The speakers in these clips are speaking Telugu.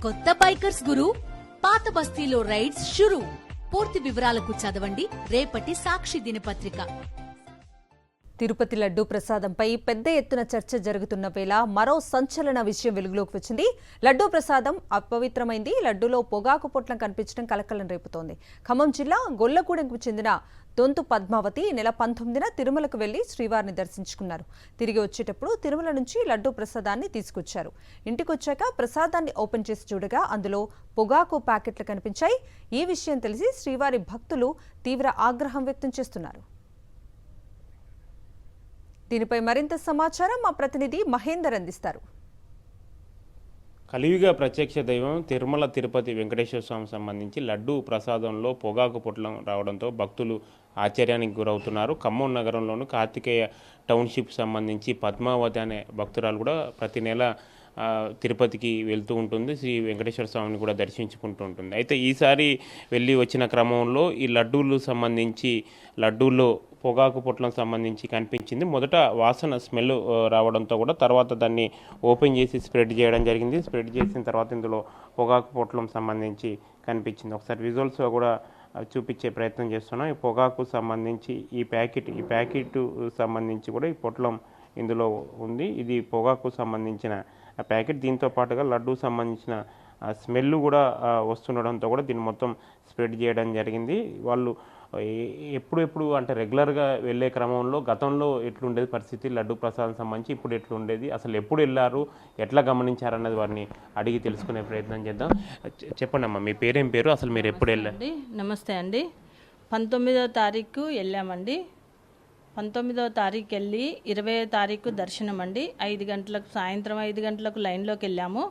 కొత్త బైకర్స్ గురు, పాత బస్తీలో రైడ్స్ షురు. పూర్తి వివరాలకు చదవండి రేపటి సాక్షి దినపత్రిక. తిరుపతి లడ్డూ ప్రసాదంపై పెద్ద ఎత్తున చర్చ జరుగుతున్న వేళ మరో సంచలన విషయం వెలుగులోకి వచ్చింది. లడ్డూ ప్రసాదం అపవిత్రమైంది. లడ్డూలో పొగాకు పొట్లం కనిపించడం కలకలం రేపుతోంది. ఖమ్మం జిల్లా గొల్లగూడెంకు చెందిన దొంతు పద్మావతి నెల 19న తిరుమలకు వెళ్లి శ్రీవారిని దర్శించుకున్నారు. తిరిగి వచ్చేటప్పుడు తిరుమల నుంచి లడ్డూ ప్రసాదాన్ని తీసుకొచ్చారు. ఇంటికొచ్చాక ప్రసాదాన్ని ఓపెన్ చేసి చూడగా అందులో పొగాకు ప్యాకెట్లు కనిపించాయి. ఈ విషయం తెలిసి శ్రీవారి భక్తులు తీవ్ర ఆగ్రహం వ్యక్తం చేస్తున్నారు. దీనిపై మరింత సమాచారం మా ప్రతినిధి మహేందర్ అందిస్తారు. కలియుగ ప్రత్యక్ష దైవం తిరుమల తిరుపతి వెంకటేశ్వర స్వామి సంబంధించి లడ్డూ ప్రసాదంలో పొగాకు పొట్లం రావడంతో భక్తులు ఆశ్చర్యానికి గురవుతున్నారు. ఖమ్మం నగరంలోని కార్తికేయ టౌన్షిప్ సంబంధించి పద్మావతి అనే భక్తురాలు కూడా ప్రతి నెల తిరుపతికి వెళ్తూ ఉంటుంది. శ్రీ వెంకటేశ్వర స్వామిని కూడా దర్శించుకుంటూ ఉంటుంది. అయితే ఈసారి వెళ్ళి వచ్చిన క్రమంలో ఈ లడ్డూలు సంబంధించి లడ్డూల్లో పొగాకు పొట్లం సంబంధించి కనిపించింది. మొదట వాసన స్మెల్ రావడంతో కూడా తర్వాత దాన్ని ఓపెన్ చేసి స్ప్రెడ్ చేయడం జరిగింది. స్ప్రెడ్ చేసిన తర్వాత ఇందులో పొగాకు పొట్లం సంబంధించి కనిపించింది. ఒకసారి విజువల్స్ కూడా చూపించే ప్రయత్నం చేస్తున్నాం. ఈ పొగాకు సంబంధించి ఈ ప్యాకెట్ సంబంధించి కూడా ఈ పొట్లం ఇందులో ఉంది. ఇది పొగాకు సంబంధించిన ప్యాకెట్. దీంతో పాటుగా లడ్డు సంబంధించిన స్మెల్ కూడా వస్తుండడంతో కూడా దీన్ని మొత్తం స్ప్రెడ్ చేయడం జరిగింది. వాళ్ళు ఎప్పుడు అంటే రెగ్యులర్గా వెళ్ళే క్రమంలో గతంలో ఎట్లుండేది పరిస్థితి, లడ్డు ప్రసాదం సంబంధించి ఇప్పుడు ఎట్లుండేది, అసలు ఎప్పుడు వెళ్ళారు, ఎట్లా గమనించారన్నది వారిని అడిగి తెలుసుకునే ప్రయత్నం చేద్దాం. చెప్పండి అమ్మా, మీ పేరేం పేరు, అసలు మీరు ఎప్పుడు వెళ్ళారు? నమస్తే అండి. 19వ తారీఖు వెళ్ళామండి. 19వ తారీఖు వెళ్ళి 20వ తారీఖు దర్శనం అండి. 5 గంటలకు సాయంత్రం 5 గంటలకు లైన్లోకి వెళ్ళాము.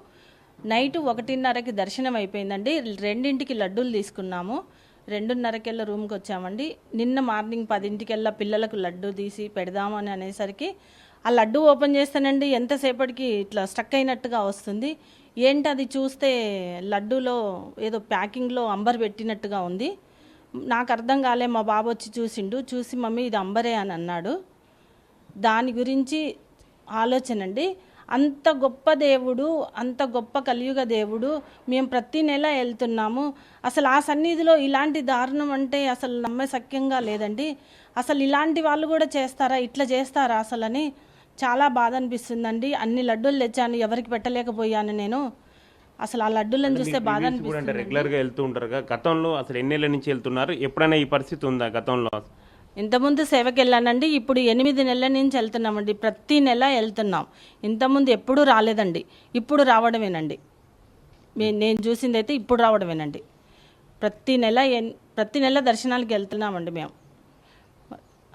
నైట్ 1:30కి దర్శనం అయిపోయిందండి. 2ంటికి లడ్డూలు తీసుకున్నాము. 2:30కెళ్ళ రూమ్కి వచ్చామండి. నిన్న మార్నింగ్ 10ంటికెళ్ళ పిల్లలకు లడ్డు తీసి పెడదామని అనేసరికి ఆ లడ్డు ఓపెన్ చేస్తానండి ఎంతసేపటికి ఇట్లా స్టక్ అయినట్టుగా వస్తుంది. ఏంటి అది చూస్తే లడ్డూలో ఏదో ప్యాకింగ్లో అంబర్ పెట్టినట్టుగా ఉంది. నాకు అర్థం కాలే. మా బాబు వచ్చి చూసి మమ్మీ ఇది అంబరే అని అన్నాడు. దాని గురించి ఆలోచన అండి. అంత గొప్ప దేవుడు, అంత గొప్ప కలియుగ దేవుడు, మేము ప్రతి నెల వెళ్తున్నాము. అసలు ఆ సన్నిధిలో ఇలాంటి దారుణం అంటే అసలు నమ్మశక్యంగా లేదండి. అసలు ఇలాంటి వాళ్ళు కూడా చేస్తారా, ఇట్లా చేస్తారా అసలని చాలా బాధ అనిపిస్తుందండి. అన్ని లడ్డూలు తెచ్చాను, ఎవరికి పెట్టలేకపోయాను నేను. అసలు ఆ లడ్డూలను చూస్తే బాధ అనిపిస్తుంది. రెగ్యులర్గా వెళ్తూ ఉంటారు. గతంలో అసలు ఎన్నేళ్ళ నుంచి వెళ్తున్నారు? ఎప్పుడైనా ఈ పరిస్థితి ఉందా గతంలో? ఇంతకుముందు సేవకి వెళ్ళానండి. ఇప్పుడు 8 నెలల నుంచి వెళ్తున్నామండి. ప్రతి నెల వెళ్తున్నాం. ఇంతకుముందు ఎప్పుడూ రాలేదండి. ఇప్పుడు రావడమేనండి. నేను చూసింది అయితే ఇప్పుడు రావడమేనండి. ప్రతి నెల దర్శనాలకు వెళ్తున్నామండి మేము.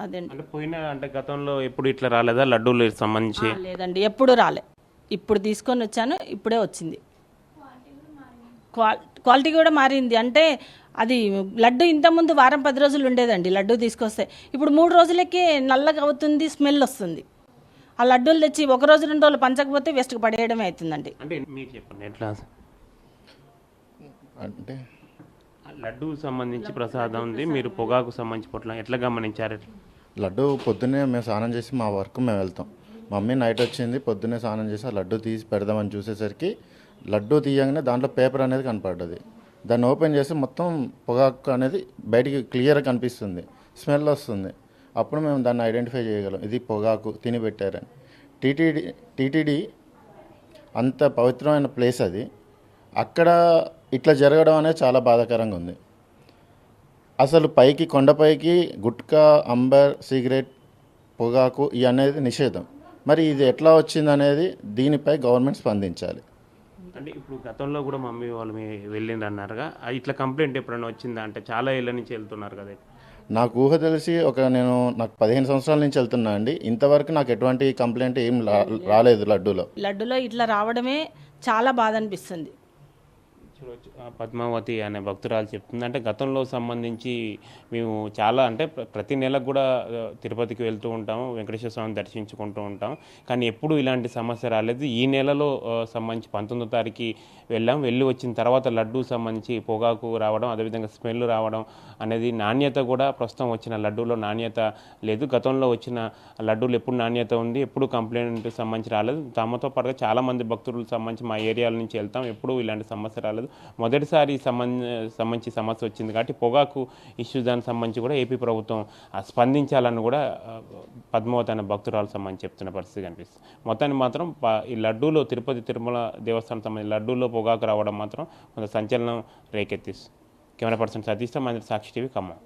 అదేంటి పోయిన అంటే గతంలో ఎప్పుడు ఇట్లా రాలేదా లడ్డూలు సంబంధించి? లేదండి, ఎప్పుడు రాలే. ఇప్పుడు తీసుకొని వచ్చాను, ఇప్పుడే వచ్చింది. క్వాలిటీ కూడా మారింది. అంటే అది లడ్డు ఇంతకుముందు వారం 10 రోజులు ఉండేదండి. లడ్డు తీసుకొస్తే ఇప్పుడు 3 రోజులకే నల్లగా అవుతుంది, స్మెల్ వస్తుంది. ఆ లడ్డూలు తెచ్చి 1 రోజు 2 రోజులు పంచకపోతే వేస్ట్కి పడేయడమే అవుతుందండి. అంటే మీరు చెప్పండి ఎట్లా అంటే లడ్డు సంబంధించి ప్రసాదం ఉంది, మీరు పొగాకు సంబంధించి పొట్లం ఎట్లా గమనించారు? లడ్డు పొద్దున్నే మేము స్నానం చేసి మా వర్క్ మేము వెళ్తాం. మమ్మీ నైట్ వచ్చింది, పొద్దున్నే స్నానం చేసి ఆ లడ్డు తీసి పెడదామని చూసేసరికి లడ్డు తీయగానే దాంట్లో పేపర్ అనేది కనపడ్డది. దాన్ని ఓపెన్ చేసి మొత్తం పొగాకు అనేది బయటికి క్లియర్గా కనిపిస్తుంది, స్మెల్ వస్తుంది. అప్పుడు మేము దాన్ని ఐడెంటిఫై చేయగలం, ఇది పొగాకు తిని పెట్టారని. టీటీడీ అంత పవిత్రమైన ప్లేస్ అది. అక్కడ ఇట్లా జరగడం అనేది చాలా బాధాకరంగా ఉంది. అసలు పైకి కొండపైకి గుట్కా, అంబర్, సిగరెట్, పొగాకు ఇవి అనేది నిషేధం. మరి ఇది ఎట్లా వచ్చింది అనేది దీనిపై గవర్నమెంట్ స్పందించాలి. అంటే ఇప్పుడు గతంలో కూడా మమ్మీ వాళ్ళు వెళ్ళింది అన్నారుగా, ఇట్లా కంప్లైంట్ ఎప్పుడైనా వచ్చిందా? అంటే చాలా ఏళ్ళ నుంచి వెళ్తున్నారు కదా. నాకు ఊహ తెలిసి నాకు 15 సంవత్సరాల నుంచి వెళ్తున్నా అండి. ఇంతవరకు నాకు ఎటువంటి కంప్లైంట్ ఏం రాలేదు. లడ్డూలో ఇట్లా రావడమే చాలా బాధ అనిపిస్తుంది. చూడవచ్చు పద్మావతి అనే భక్తురాలు చెప్తుంది. అంటే గతంలో సంబంధించి మేము చాలా అంటే ప్రతి నెలకు కూడా తిరుపతికి వెళ్తూ ఉంటాము, వెంకటేశ్వర స్వామిని దర్శించుకుంటూ ఉంటాం. కానీ ఎప్పుడూ ఇలాంటి సమస్య రాలేదు. ఈ నెలలో సంబంధించి 19వ తారీఖు వెళ్ళి వచ్చిన తర్వాత లడ్డూ సంబంధించి పొగాకు రావడం, అదేవిధంగా స్మెల్ రావడం అనేది నాణ్యత కూడా ప్రస్తుతం వచ్చిన లడ్డూలో నాణ్యత లేదు. గతంలో వచ్చిన లడ్డూలు ఎప్పుడు నాణ్యత ఉంది, ఎప్పుడు కంప్లైంట్ సంబంధించి రాలేదు. తమతో పాటుగా చాలామంది భక్తులకు సంబంధించి మా ఏరియాల నుంచి వెళ్తాం, ఎప్పుడూ ఇలాంటి సమస్య రాలేదు. మొదటిసారి సంబంధించి సమస్య వచ్చింది కాబట్టి పొగాకు ఇష్యూ దానికి సంబంధించి కూడా ఏపీ ప్రభుత్వం స్పందించాలని కూడా పద్మావతి అనే భక్తురాలు సంబంధించి చెప్తున్న పరిస్థితి కనిపిస్తుంది. మొత్తానికి మాత్రం ఈ లడ్డూలో తిరుపతి తిరుమల దేవస్థానం సంబంధించి లడ్డూలో పొగాకు రావడం మాత్రం కొంత సంచలనం రేకెత్తిస్తుంది. కెమెరా పర్సన్ సతీష్తో మంది సాక్షి టీవీ ఖమ్మం.